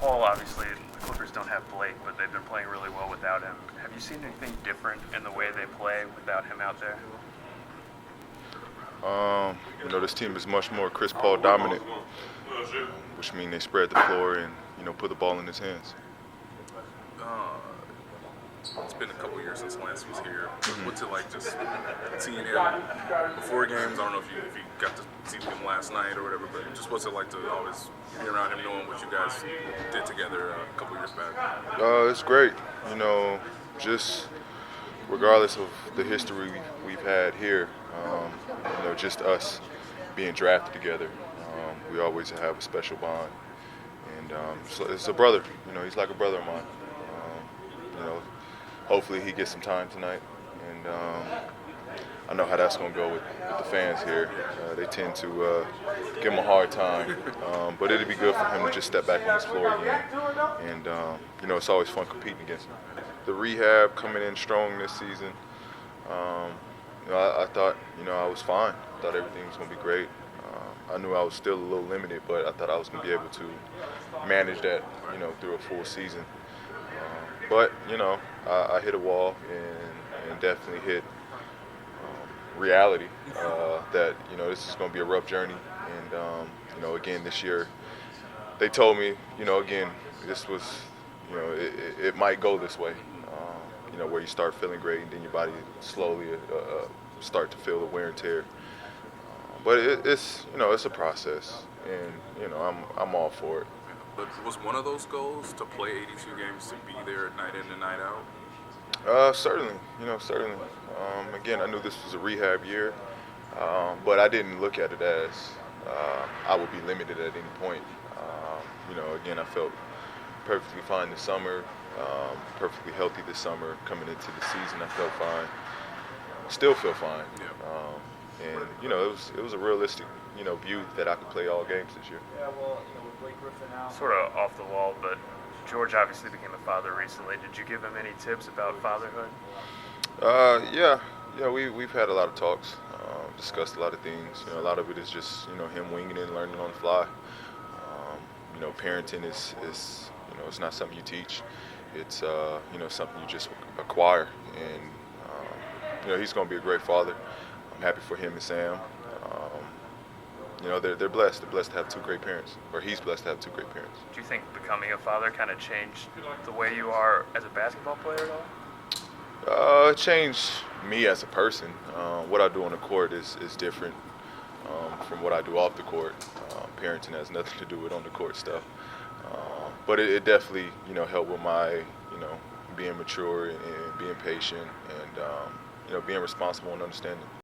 Paul, obviously, the Clippers don't have Blake, but they've been playing really well without him. Have you seen anything different in the way they play without him out there? This team is much more Chris Paul dominant, which means they spread the floor and, put the ball in his hands. It's been a couple years since Lance was here. What's it like just seeing him before games? I don't know if you got to see him last night or whatever, but just what's it like to always be around him, knowing what you guys did together a couple years back? It's great. Just regardless of the history we've had here, just us being drafted together, we always have a special bond. And so it's a brother. He's like a brother of mine. Hopefully he gets some time tonight, and I know how that's going to go with the fans here. They tend to give him a hard time, but it'd be good for him to just step back on his floor again. And it's always fun competing against him. The rehab coming in strong this season. I thought I was fine. I thought everything was going to be great. I knew I was still a little limited, but I thought I was going to be able to manage that through a full season. But I hit a wall and definitely hit reality that this is going to be a rough journey. And again this year, they told me again this was it might go this way. Where you start feeling great and then your body slowly start to feel the wear and tear. But it's a process, and I'm all for it. But was one of those goals to play 82 games, to be there night in and night out? Certainly, certainly. Again, I knew this was a rehab year, but I didn't look at it as I would be limited at any point. Again, I felt perfectly fine this summer, perfectly healthy this summer. Coming into the season, I felt fine. Still feel fine. Yeah. And it was a realistic view that I could play all games this year. Sort of off the wall, but George obviously became a father recently. Did you give him any tips about fatherhood? Yeah, we've had a lot of talks, discussed a lot of things. A lot of it is just him winging it and learning on the fly. Parenting is it's not something you teach. It's something you just acquire, and he's going to be a great father. I'm happy for him and Sam. They're blessed. They're blessed to have two great parents, or he's blessed to have two great parents. Do you think becoming a father kind of changed the way you are as a basketball player at all? It changed me as a person. What I do on the court is different from what I do off the court. Parenting has nothing to do with on the court stuff. But it definitely, helped with my, being mature and being patient and, being responsible and understanding.